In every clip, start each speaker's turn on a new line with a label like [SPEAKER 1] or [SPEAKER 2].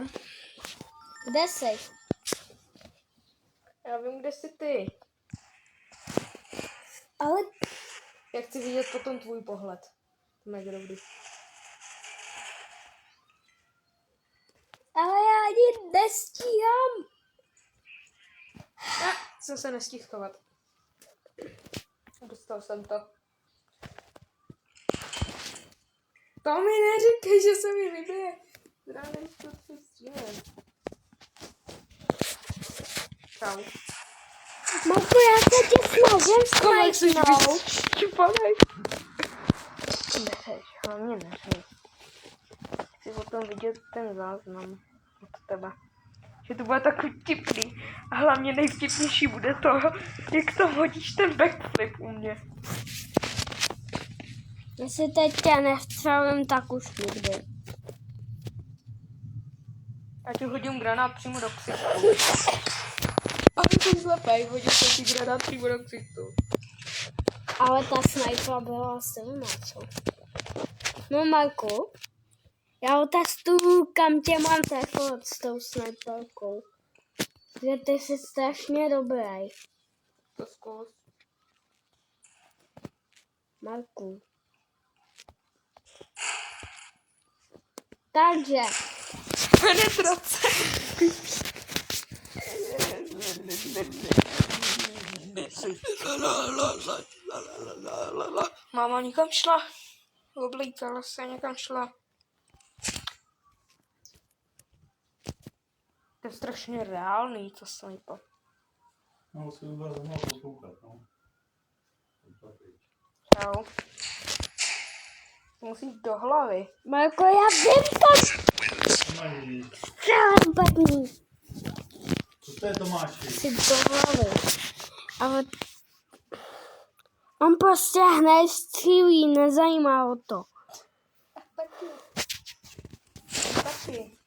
[SPEAKER 1] mám.
[SPEAKER 2] Kde jsi?
[SPEAKER 1] Já vím, kde jsi ty.
[SPEAKER 2] Ale
[SPEAKER 1] Já chci vidět potom tvůj pohled. Mega dobrý.
[SPEAKER 2] já ani nestíhám.
[SPEAKER 1] Já jsem se nestihl chovat. Dostal jsem to. To mi neříkej, že se mi vybije. Zdravím, co se střílem. Čau.
[SPEAKER 2] Marko, já se tě snažím snajpnout.
[SPEAKER 1] Šupanej. Neřeš, hlavně neřeš. Chci potom vidět ten záznam od tebe. Že to bude takový vtipný. A hlavně nejvtipnější bude to, jak to hodíš ten backflip u mě.
[SPEAKER 2] Jestli teď tě nevstřelím, tak už nikdy.
[SPEAKER 1] Ať hodím granát přímo do ksichtu. Ale jsem slepej, hodil jsem ti granát přímo do ksichtu.
[SPEAKER 2] Ale ta snajpa byla silná, co? No Marku, já otestuju, kam tě mám trefovat s tou snajperkou. Že ty jsi strašně dobrý.
[SPEAKER 1] To zkus.
[SPEAKER 2] Marku. Takže.
[SPEAKER 1] Penetrace. Máma nikam šla. Oblíkala se, někam šla. To je strašně reálný, to sniper.
[SPEAKER 3] No, si to bude znovu poslouchat, no.
[SPEAKER 1] Čau. Musí jít do hlavy.
[SPEAKER 2] Marko, já vím to.
[SPEAKER 3] Mají.
[SPEAKER 2] Střelem padní.
[SPEAKER 3] Co to je, Tomáši?
[SPEAKER 2] Si do hlavy. Ale on prostě hned střílí, nezajímá ho to.
[SPEAKER 1] Taky. Taky.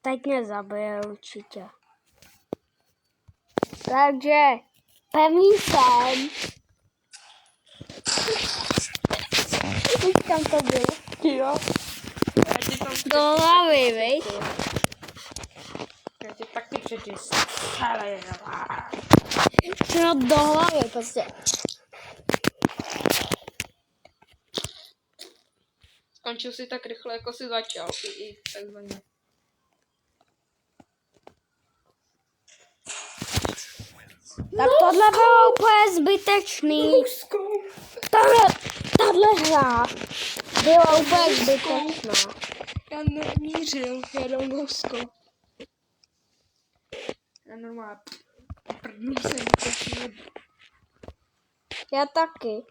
[SPEAKER 2] Teď mě zabije určitě. Takže pevný jsem. Už tam to bylo.
[SPEAKER 1] Jo. Já ti tam
[SPEAKER 2] Do hlavy, viď?
[SPEAKER 1] Já ti taky přečist. Ale
[SPEAKER 2] No do hlavy prostě.
[SPEAKER 1] skončil si tak rychle, jako si začal. I takzvaně.
[SPEAKER 2] Tak tohle bylo úplně zbytečný. Tahle hra byla úplně zbytečná.
[SPEAKER 1] Já nemířil, já dal nouskou. Já normálně první jsem počil.
[SPEAKER 2] Já taky.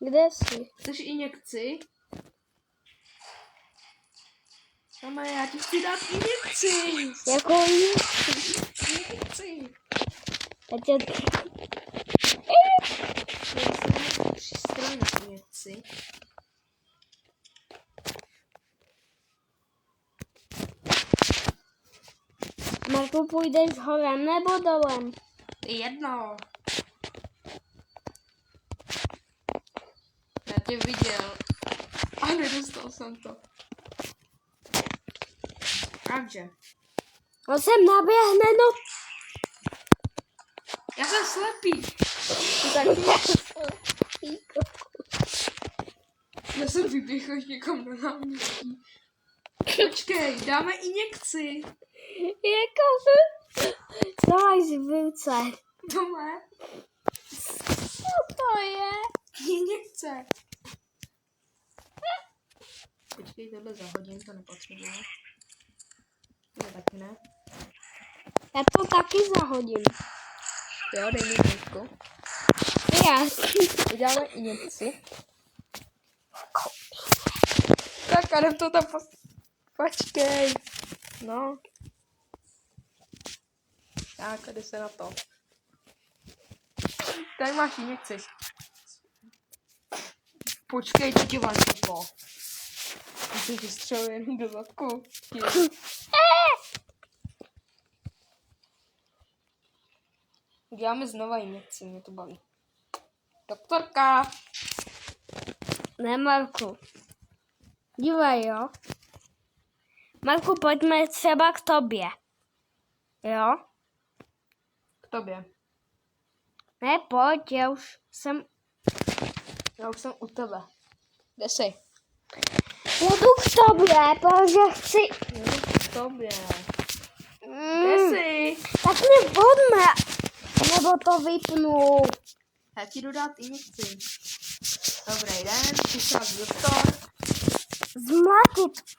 [SPEAKER 2] Kde jsi?
[SPEAKER 1] Chceš injekci? Mama, já ti chci dát injekci.
[SPEAKER 2] Jako
[SPEAKER 1] Injekci.
[SPEAKER 2] já tě...
[SPEAKER 1] Přístroj na injekci.
[SPEAKER 2] Marku, půjdeš horem nebo dolem?
[SPEAKER 1] Jedno. Já tě viděl. A nedostal jsem to. Takže.
[SPEAKER 2] On sem naběhne, no.
[SPEAKER 1] Já jsem slepý. Já jsem vyběhl někam na náměstí. Počkej, dáme injekci.
[SPEAKER 2] Jako... Co máš v ruce?
[SPEAKER 1] Doma.
[SPEAKER 2] Co to je?
[SPEAKER 1] Injekce. Počkej, tohle zahodím, to nepotřebuji. No taky ne.
[SPEAKER 2] Já to taky zahodím.
[SPEAKER 1] Jo, dej mi knížku.
[SPEAKER 2] Já.
[SPEAKER 1] Uděláme injekci. Tak a jdem to tam počkej. No. Tak, a jde se na to. Tady máš injekci. Počkej, to ti vám to. Ty vystřelil jenom do zadku. Děláme znova injekci, mě to baví. Doktorka!
[SPEAKER 2] Ne, Marku. Dívej, jo. Marku, pojďme třeba k tobě. Jo?
[SPEAKER 1] K tobě.
[SPEAKER 2] Ne, pojď, já už jsem
[SPEAKER 1] u tebe. Kde jsi?
[SPEAKER 2] Já jdu k tobě, protože chci...
[SPEAKER 1] K tobě. Kde jsi?
[SPEAKER 2] Tak mi vodme, nebo to vypnu.
[SPEAKER 1] Já ti jdu dát injekci. Dobrý den, přišel doktor.
[SPEAKER 2] Zmlátit.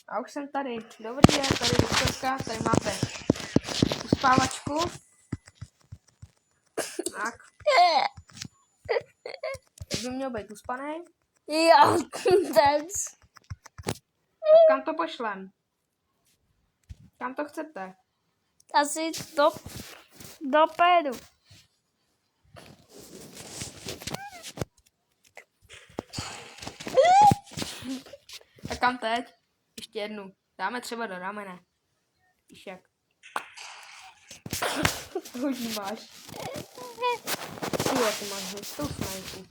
[SPEAKER 1] A už jsem tady. Dobrý den, tady doktorka, tady máte uspávačku. Tak. Tak by měl být uspaný.
[SPEAKER 2] Jo, thanks.
[SPEAKER 1] Kam to pošlem? Kam to chcete?
[SPEAKER 2] Asi do pédu.
[SPEAKER 1] A kam teď? Ještě jednu. Dáme třeba do ramene. Víš jak? Hodí máš. Jo, ty máš hustou snajku.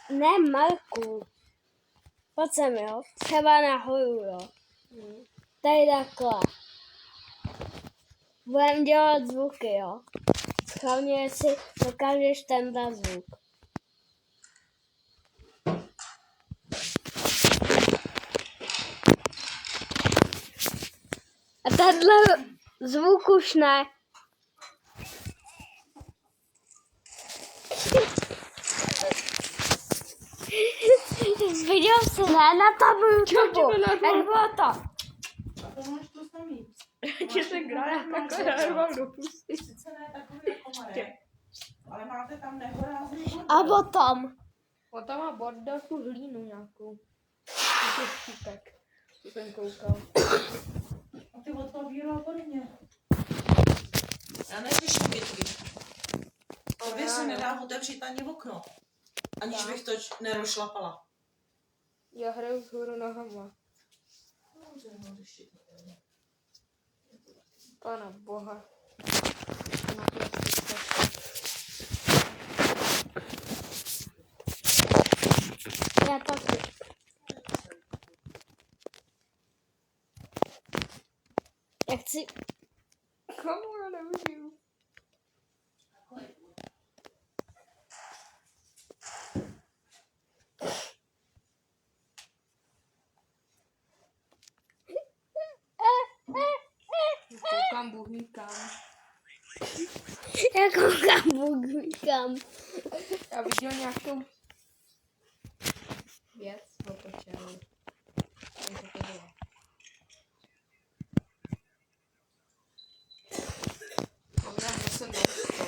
[SPEAKER 2] Ne, Marku. Pojď sem, jo. Třeba nahoru, jo. Tady takhle. Budeme dělat zvuky, jo. Hlavně, jestli dokážeš tenhle zvuk. A tenhle zvuk už ne. Viděl jsi, ne, na tom YouTube. Jak bylo to?
[SPEAKER 4] To máš to samý.
[SPEAKER 1] Tě se hraje takhle nemám do pusty.
[SPEAKER 4] Sice ne takový jako Marek, ale máte tam nehorázný bordel.
[SPEAKER 2] A potom.
[SPEAKER 1] On tam má bordel tu hlínu nějakou. To štípek. To jsem koukal.
[SPEAKER 4] A ty od toho bílého podobně.
[SPEAKER 5] Já neřeším větví. Tobě se nedá otevřít ani okno. Aniž bych to nerozšlapala.
[SPEAKER 1] Já hraju vzhůru nohama. Pana boha.
[SPEAKER 2] Já taky. Já chci...
[SPEAKER 1] Komu já neužiju? Koukám, Bůh ví kam.
[SPEAKER 2] Já koukám, Bůh kam.
[SPEAKER 1] Já viděl nějakou věc otočenou. Co to bylo? Dobrá, zase nechcou.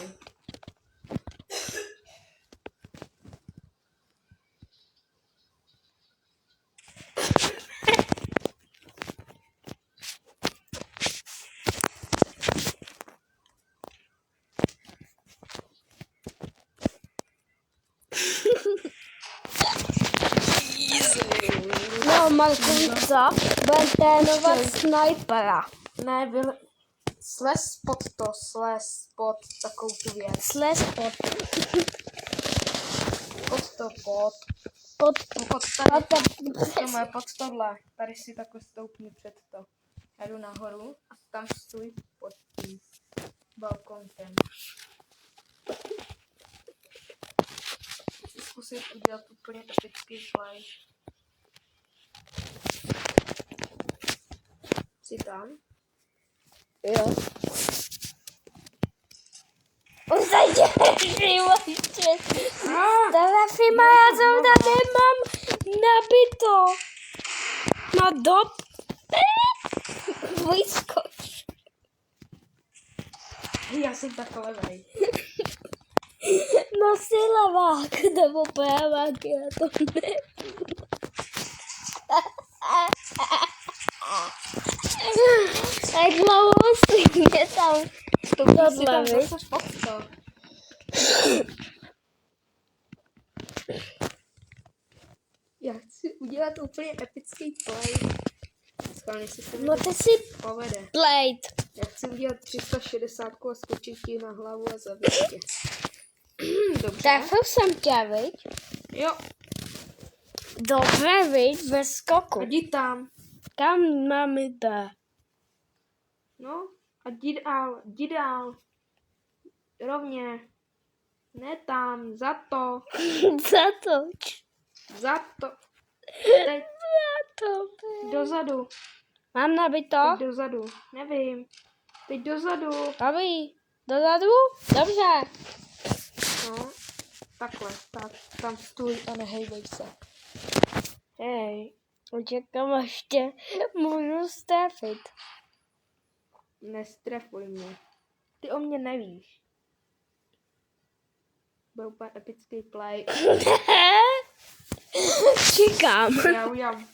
[SPEAKER 2] No, Marku, co? Budeme trénovat snajpera.
[SPEAKER 1] Ne, slez pod takovou tu věc.
[SPEAKER 2] Slez pod.
[SPEAKER 1] Pod tohle. Tady si takhle stoupni před to. Já jdu nahoru a tam stůj pod tím balkonkem. Chci zkusit udělat úplně epický slide. Jsi tam?
[SPEAKER 2] Jo. Usaděš, vojče. Telefima, já jsem tady mám nabito. Na dop. Vyskoč.
[SPEAKER 1] Já jsem takhle levej.
[SPEAKER 2] No si levák, nebo pravák, já to nevím. Jak dlouho je tam
[SPEAKER 1] To si tam
[SPEAKER 2] tohle,
[SPEAKER 1] zase fotka. Já chci udělat úplně epický play. Schválně si
[SPEAKER 2] no
[SPEAKER 1] to
[SPEAKER 2] ty si
[SPEAKER 1] povede.
[SPEAKER 2] plate.
[SPEAKER 1] Já chci udělat 360 a skočit ti na hlavu a zabít tě. Dobře.
[SPEAKER 2] Trefil jsem tě, viď?
[SPEAKER 1] Jo,
[SPEAKER 2] Dobře, viď? Ve skoku.
[SPEAKER 1] a jdi tam.
[SPEAKER 2] Kam mám jít?
[SPEAKER 1] No, a jdi dál. Rovně. Ne tam, za to.
[SPEAKER 2] Zatoč.
[SPEAKER 1] Za to. Teď
[SPEAKER 2] Zatoč.
[SPEAKER 1] dozadu.
[SPEAKER 2] Mám nabít to?
[SPEAKER 1] Teď dozadu. Nevím. Teď dozadu.
[SPEAKER 2] Dobrý. Dozadu? Dobře.
[SPEAKER 1] No, takhle. Tak, tam stůj a nehejbej se.
[SPEAKER 2] Hej, očekám, až tě můžu strefit.
[SPEAKER 1] Nestrefuj mě. Ty o mě nevíš. Byl úplně epický play.
[SPEAKER 2] Čekám.
[SPEAKER 1] Já udělám.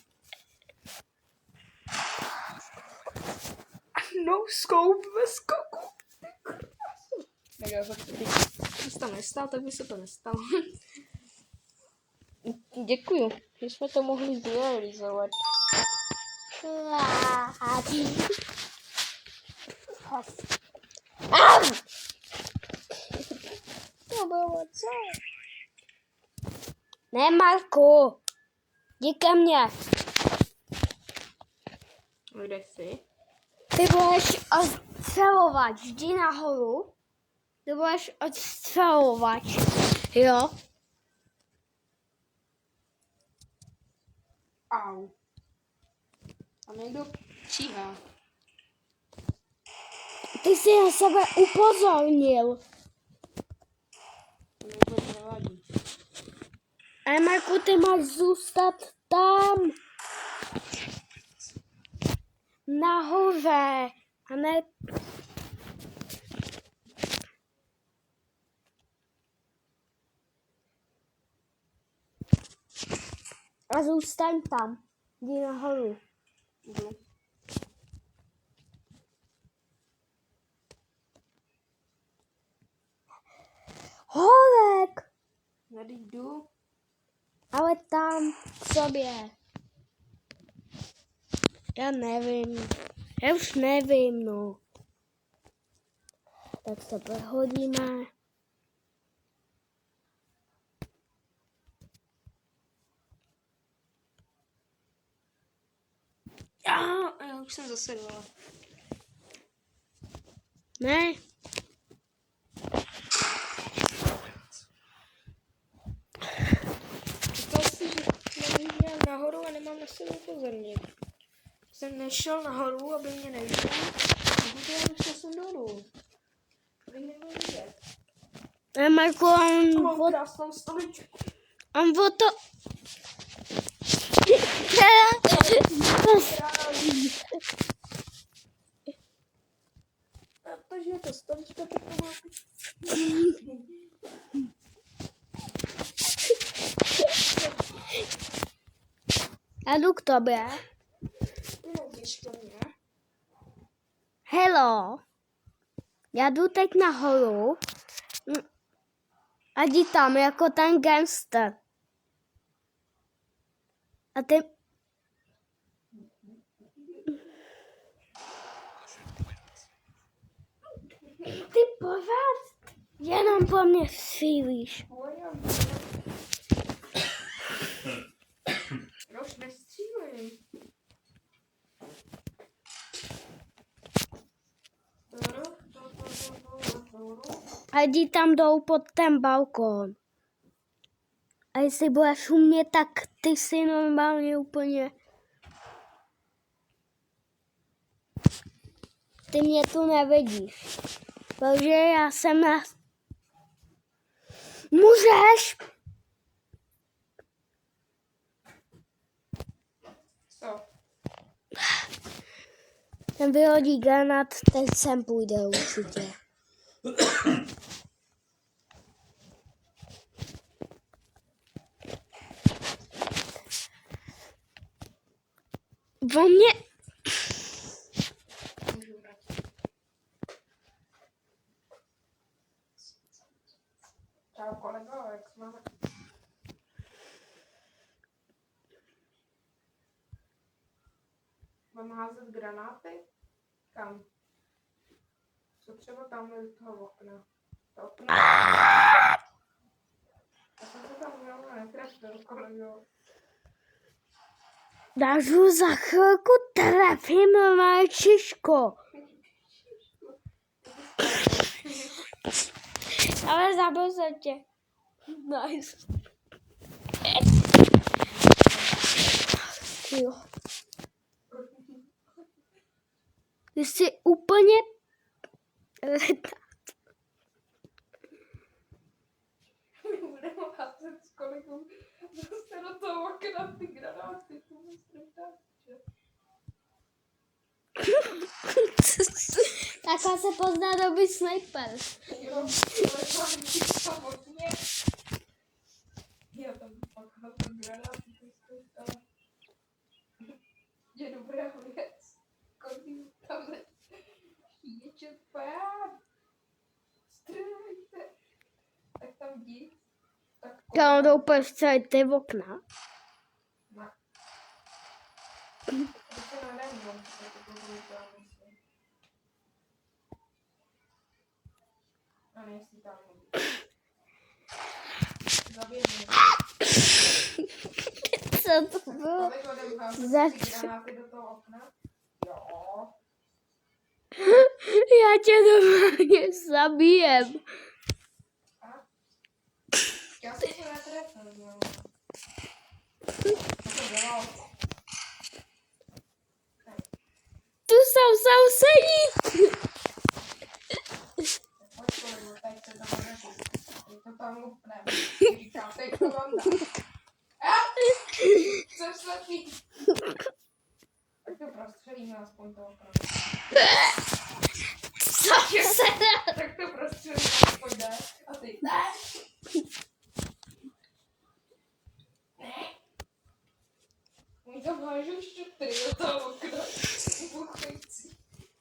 [SPEAKER 1] No scope ve skoku. Tak já to kdyby se to nestal, tak by se to nestalo. Děkuju, že jsme to mohli zrealizovat.
[SPEAKER 2] To bylo co? Ne, Marku. Jdi ke mně.
[SPEAKER 1] Kde jsi?
[SPEAKER 2] Ty budeš odstřelovat. Jdi nahoru. Ty budeš odstřelovat. Jo?
[SPEAKER 1] Au. A někdo číhá.
[SPEAKER 2] Ty jsi na sebe upozornil.
[SPEAKER 1] To mi vůbec nevadí.
[SPEAKER 2] Ale Marku, ty máš zůstat tam. Nahoře. A ne... A zůstaň tam. Jdi nahoru.
[SPEAKER 1] Jdu.
[SPEAKER 2] Horek.
[SPEAKER 1] Tady jdu.
[SPEAKER 2] Ale tam v sobě. Já nevím. Já už nevím, no. Tak se prohodíme.
[SPEAKER 1] Já už jsem zase dole.
[SPEAKER 2] Ne.
[SPEAKER 1] Říkal jsi, že nemůžu nahoru a nemám na sebe upozornit. Jsem nešel nahoru, aby mě neviděl. A šel jsem dolů. Abych nebyl vidět.
[SPEAKER 2] A Marku,
[SPEAKER 1] Mám krásnou stoličku.
[SPEAKER 2] on o to...
[SPEAKER 1] Protože je to stolička, tak to má...
[SPEAKER 2] Já jdu k tobě.
[SPEAKER 1] Jenom běž ke mně.
[SPEAKER 2] Hello. Já jdu teď nahoru. A jdi tam jako ten gangster. A ty... Ty pořád jenom po mě střílíš.
[SPEAKER 1] Já už nestřílím.
[SPEAKER 2] A jdi tam dolů pod ten balkón. A jestli budeš umět, tak ty si normálně úplně... Ty mě tu nevidíš. Takže já jsem na... Můžeš?
[SPEAKER 1] Co?
[SPEAKER 2] Ten vyhodí granát, ten sem půjde určitě. O mě...
[SPEAKER 1] Čau kolego, jak se máme? Mám házet granáty? Kam? Co třeba tamhle do toho okna? To okno? Já jsem se tam zrovna netrefil, kolego.
[SPEAKER 2] Dážu za chvilku trefím moje čiško. Ale zabil jsem tě. Nice. Jo. Ty jsi úplně
[SPEAKER 1] My budeme házet s kolegou zase do toho okna ty granáty. To mi strčá.
[SPEAKER 2] takhle se pozná dobrý sniper.
[SPEAKER 1] Jo, ale samotně. Já tam pak házet granáty. Je dobrá věc. Kolik tam je čepán. Strojte. Tak tam jdi. Tak
[SPEAKER 2] Tam jdou úplně celý ty okna.
[SPEAKER 1] Ne. To se nadám, to budu tam myslím. A nejsi tam nebudu. Zabij mě.
[SPEAKER 2] Co to bylo?
[SPEAKER 1] Kolik odem házet ty granáty do toho okna? Jo.
[SPEAKER 2] Já tě normálně zabijem.
[SPEAKER 1] A? Já jsem se netrefil, jo. Co to bylo?
[SPEAKER 2] Tu jsou sousedí.
[SPEAKER 1] Pojď kolegu, teď se tam neři. Teď to tam lupneme. Říkám, teď to vám dám. Což slepý. Tak to prostřelíme aspoň toho okna. Tak to prostřelíme aspoň ne. A ty ne. Ne. Oni tam hážou šutry do toho okna.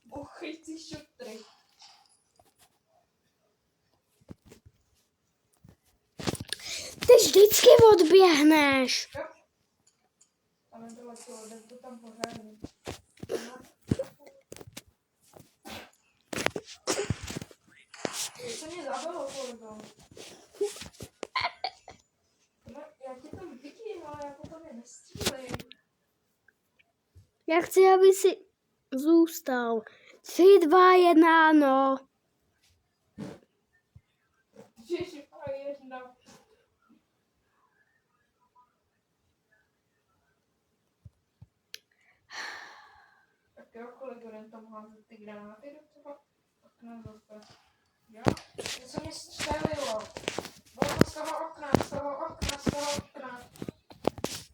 [SPEAKER 1] Buchejci šutry.
[SPEAKER 2] Ty vždycky odběhneš.
[SPEAKER 1] Jo. Ale tohle to tam pořádně. Co mě zabilo, kolego? No, já tě tam vidím, ale já potom je nestřílím.
[SPEAKER 2] Já chci, aby si zůstal. 3, 2, 1, no.
[SPEAKER 1] Ježiš, a jedna. Tak jo, kolego, jen tam házet ty granáty do toho okna zase. Jo? Něco mě střelilo. Bylo to z toho okna, z toho okna, z toho okna.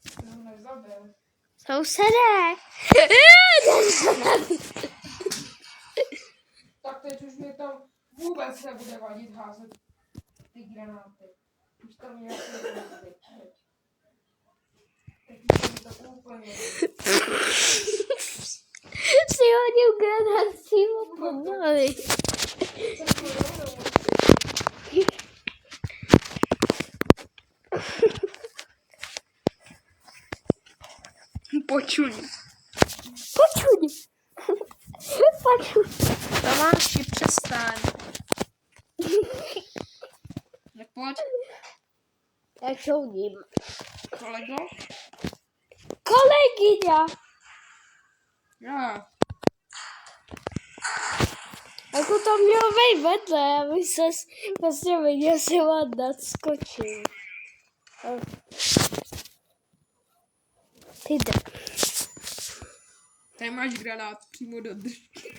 [SPEAKER 1] Jsem ho nezabil.
[SPEAKER 2] Sousedé.
[SPEAKER 1] Tak teď už mě tam vůbec nebude vadit házet ty granáty. Už tam nějaký nebude. Teď už mi to úplně.
[SPEAKER 2] Si hodil granát přímo pod nohy.
[SPEAKER 1] Počuň.
[SPEAKER 2] Počuň. Počuň.
[SPEAKER 1] Tomáši, přestaň. Nepojď,
[SPEAKER 2] Já soudím.
[SPEAKER 1] kolego.
[SPEAKER 2] Kolegyňa.
[SPEAKER 1] Já.
[SPEAKER 2] Jako to mělo být vedle, aby ses prostě viděl, si vám nadskočil. Ty jde.
[SPEAKER 1] Tady máš granát přímo do držky.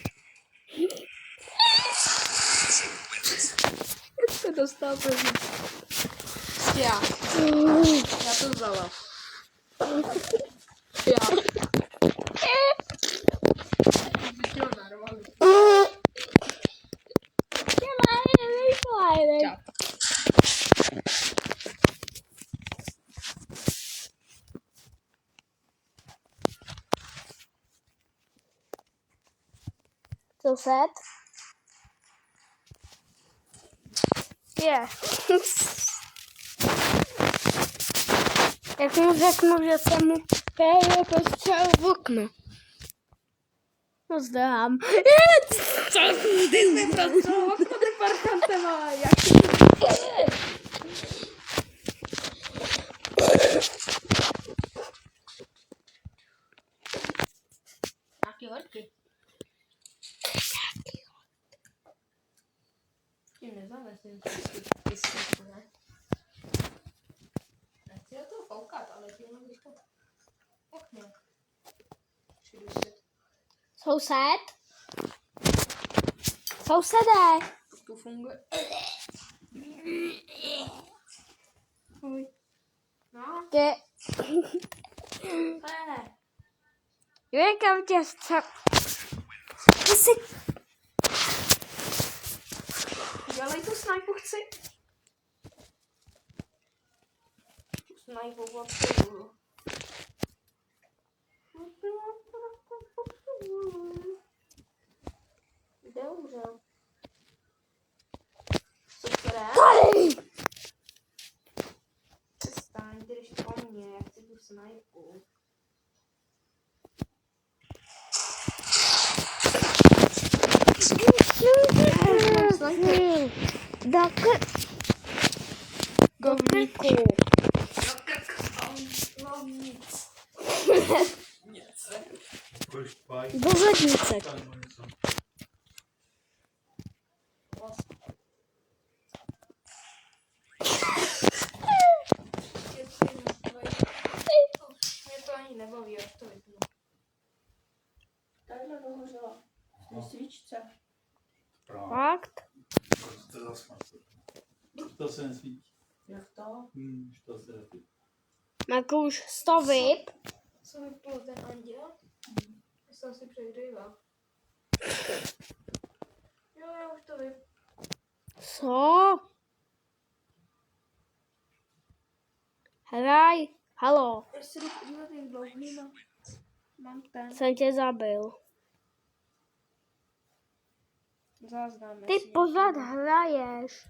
[SPEAKER 1] To dostal první. Já to vzala. Já. Viděl narvaný. Čau.
[SPEAKER 2] Soused? Je. Jak mu řeknu, že jsem mu právě postřel v okno. No zdám.
[SPEAKER 1] Ty jsi mi prostřel okno, ty parkante má. Jak
[SPEAKER 2] Nějaký horky.
[SPEAKER 1] Tím nezavesím ty světlo, ne? Nechci do toho koukat, ale tím můžeš to okno. Přijdu se.
[SPEAKER 2] Soused? Sousedé.
[SPEAKER 1] To funguje. Oj. No,
[SPEAKER 2] Tě...
[SPEAKER 1] ne.
[SPEAKER 2] Někam tě střel... Ty jsi...
[SPEAKER 1] Dělej tu snajpu, chci. Tu snajpu potřebuju. Kde umřel? Super. Přestaň, ty jdeš po mně, já chci tu snajpu.
[SPEAKER 2] Do krku.
[SPEAKER 1] No nic. Nic.
[SPEAKER 3] Kolik spájí?
[SPEAKER 2] Do zadnice.
[SPEAKER 3] Tam něco.
[SPEAKER 1] Mě to ani nebaví, jak to vypnu.
[SPEAKER 4] Takhle dohořela. Na svíčce.
[SPEAKER 3] Právě.
[SPEAKER 2] Fakt?
[SPEAKER 3] To je zase maslo. To se nesvítí.
[SPEAKER 4] Jak to?
[SPEAKER 3] Už to se nesvítí.
[SPEAKER 2] Marko, už to vyp.
[SPEAKER 1] Co vypnul ten anděl? Já jsem si přehrýval. Jo, já už to vypnu.
[SPEAKER 2] Co? Hraj. Halo.
[SPEAKER 1] Já si jdu podívat, jak dlouhý mám ten
[SPEAKER 2] Jsem tě zabil.
[SPEAKER 1] záznam.
[SPEAKER 2] Ty pořád hraješ.